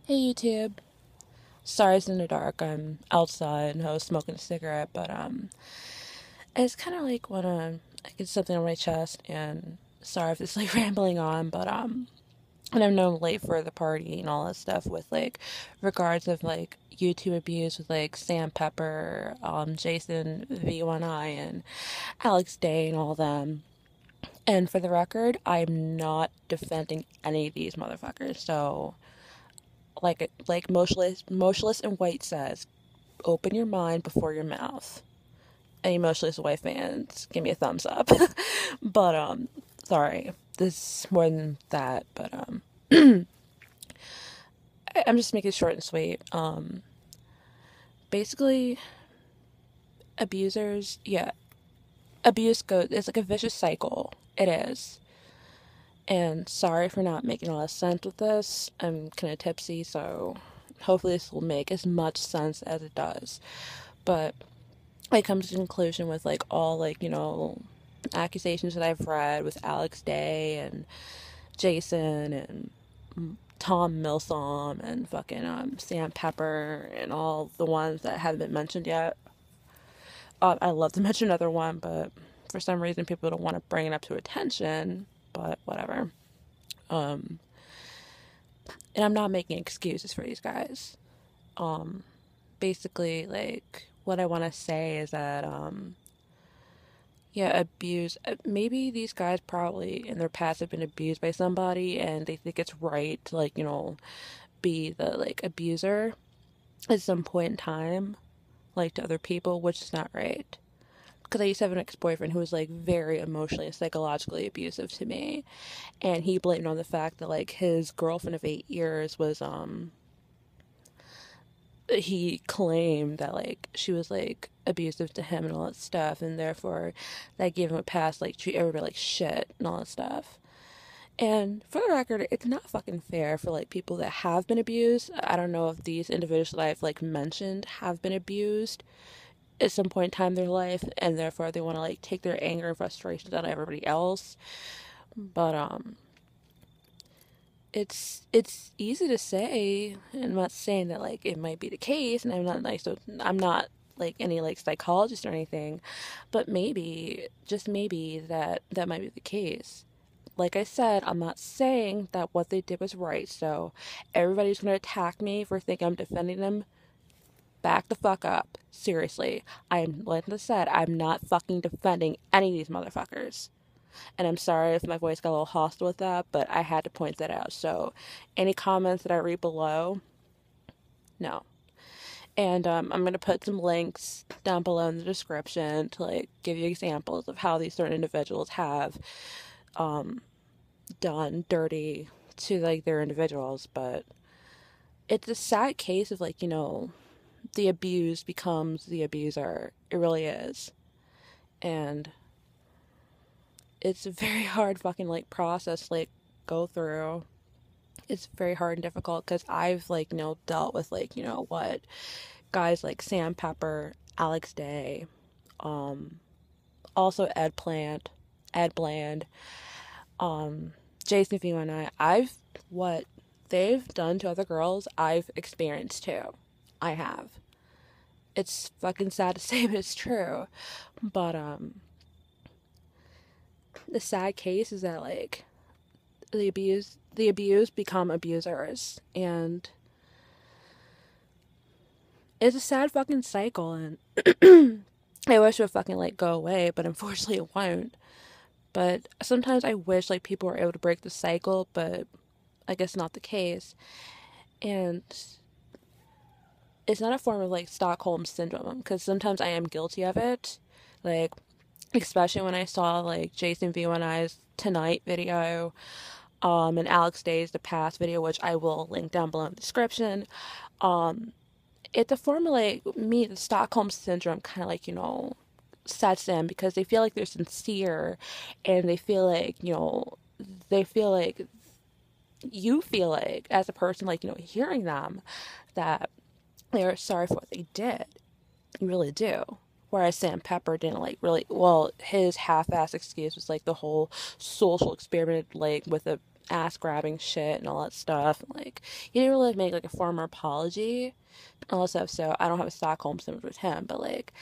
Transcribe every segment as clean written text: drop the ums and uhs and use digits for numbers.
Hey YouTube. Sorry it's in the dark. I'm outside and I was smoking a cigarette, but it's kinda like wanna I get something on my chest and sorry if it's like rambling on, but and I know I'm late for the party and all that stuff with like regards of like YouTube abuse with like Sam Pepper, Jason V1I and Alex Day and all them. And for the record, I'm not defending any of these motherfuckers, so like motionless and white says, open your mind before your mouth. Any motionless white fans, give me a thumbs up. But sorry, this is more than that. But I'm just making it short and sweet. Basically, abusers, yeah, abuse goes. It's like a vicious cycle. It is. And sorry for not making a lot of sense with this. I'm kind of tipsy, so hopefully this will make as much sense as it does. But I come to the conclusion with like all like, accusations that I've read with Alex Day and Jason and Tom Milsom and fucking Sam Pepper and all the ones that haven't been mentioned yet. I love to mention another one, but for some reason people don't want to bring it up to attention. But whatever. Um, and I'm not making excuses for these guys. Um, Basically, like what I want to say is that yeah, abuse. Maybe these guys probably in their past have been abused by somebody and they think it's right to, like, be the, like, abuser at some point in time, like, to other people, which is not right. Because I used to have an ex boyfriend who was, like, very emotionally and psychologically abusive to me. And he blamed it on the fact that, like, his girlfriend of 8 years was, he claimed that like she was like abusive to him and all that stuff, and therefore that gave him a pass, like treat everybody like shit and all that stuff. And for the record, it's not fucking fair for like people that have been abused. I don't know if these individuals that I've like mentioned have been abused at some point in time in their life, and therefore they want to like take their anger and frustrations out on everybody else. But it's easy to say, and I'm not saying that like it might be the case, and I'm not like any like psychologist or anything, but maybe, just maybe, that might be the case. Like I said, I'm not saying that what they did was right, so everybody's gonna attack me for thinking I'm defending them. Back the fuck up. Seriously. Like I said, I'm not fucking defending any of these motherfuckers. And I'm sorry if my voice got a little hostile with that, but I had to point that out. So, any comments that I read below, no. And I'm going to put some links down below in the description to like give you examples of how these certain individuals have um, done dirty to like their individuals. But it's a sad case of like, the abused becomes the abuser. It really is. And it's a very hard fucking like process to like go through. It's very hard and difficult because I've like dealt with like what guys like Sam Pepper, Alex Day, um, also Ed Bland, um, Jason View and I've what they've done to other girls I've experienced too. I have. It's fucking sad to say, but it's true. But the sad case is that like the abused become abusers, and it's a sad fucking cycle, and I wish it would fucking like go away, but unfortunately it won't. But sometimes I wish like people were able to break the cycle, but I guess not the case. And it's not a form of like Stockholm syndrome, because sometimes I am guilty of it. Like, especially when I saw like Jason V1I's Tonight video, and Alex Day's The Past video, which I will link down below in the description. Um, it's a form of like me, the Stockholm syndrome kind of like, sets in because they feel like they're sincere, and they feel like, they feel like you feel like as a person, like, hearing them, that they're sorry for what they did. You really do. Whereas Sam Pepper didn't like really, well, his half-ass excuse was like the whole social experiment, like with a ass grabbing shit and all that stuff. Like, he didn't really make like a formal apology, all that stuff. So I don't have a Stockholm syndrome with him, but like,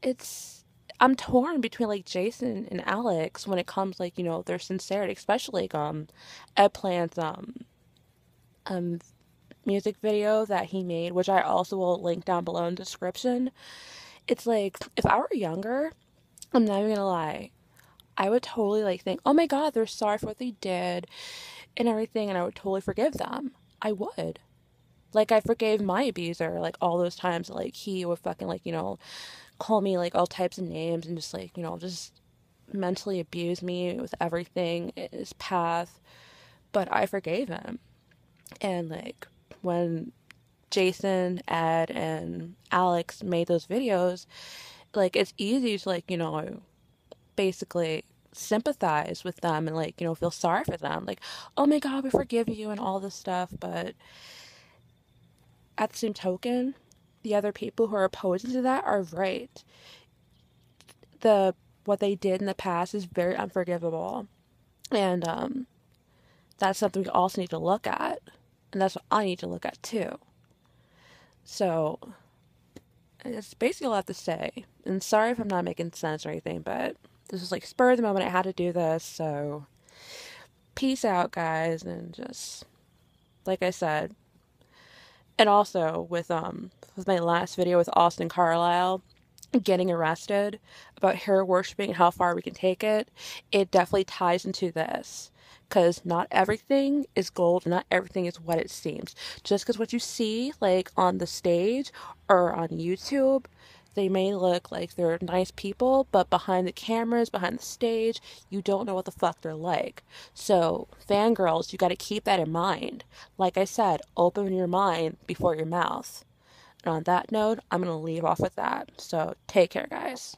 it's I'm torn between like Jason and Alex when it comes like their sincerity, especially like Ed Plant's um music video that he made, which I also will link down below in the description. It's like if I were younger, I'm not even gonna lie, I would totally like think, oh my god, they're sorry for what they did and everything, and I would totally forgive them. I would. Like I forgave my abuser, like all those times like he would fucking like, call me like all types of names and just like, just mentally abuse me with everything in his path. But I forgave him. And like when Jason, Ed, and Alex made those videos, like it's easy to like, basically sympathize with them and like, feel sorry for them. Like, oh my God, we forgive you and all this stuff. But at the same token, the other people who are opposing to that are right. The what they did in the past is very unforgivable. And that's something we also need to look at. And that's what I need to look at too. So it's basically all I have to say. And sorry if I'm not making sense or anything, but this was like spur of the moment. I had to do this. So peace out, guys. And just like I said, and also with my last video with Austin Carlisle getting arrested about hero worshiping and how far we can take it, it definitely ties into this. Because not everything is gold, not everything is what it seems. Just because what you see, like, on the stage or on YouTube, they may look like they're nice people, but behind the cameras, behind the stage, you don't know what the fuck they're like. So, fangirls, you gotta keep that in mind. Like I said, open your mind before your mouth. And on that note, I'm gonna leave off with that. So, take care, guys.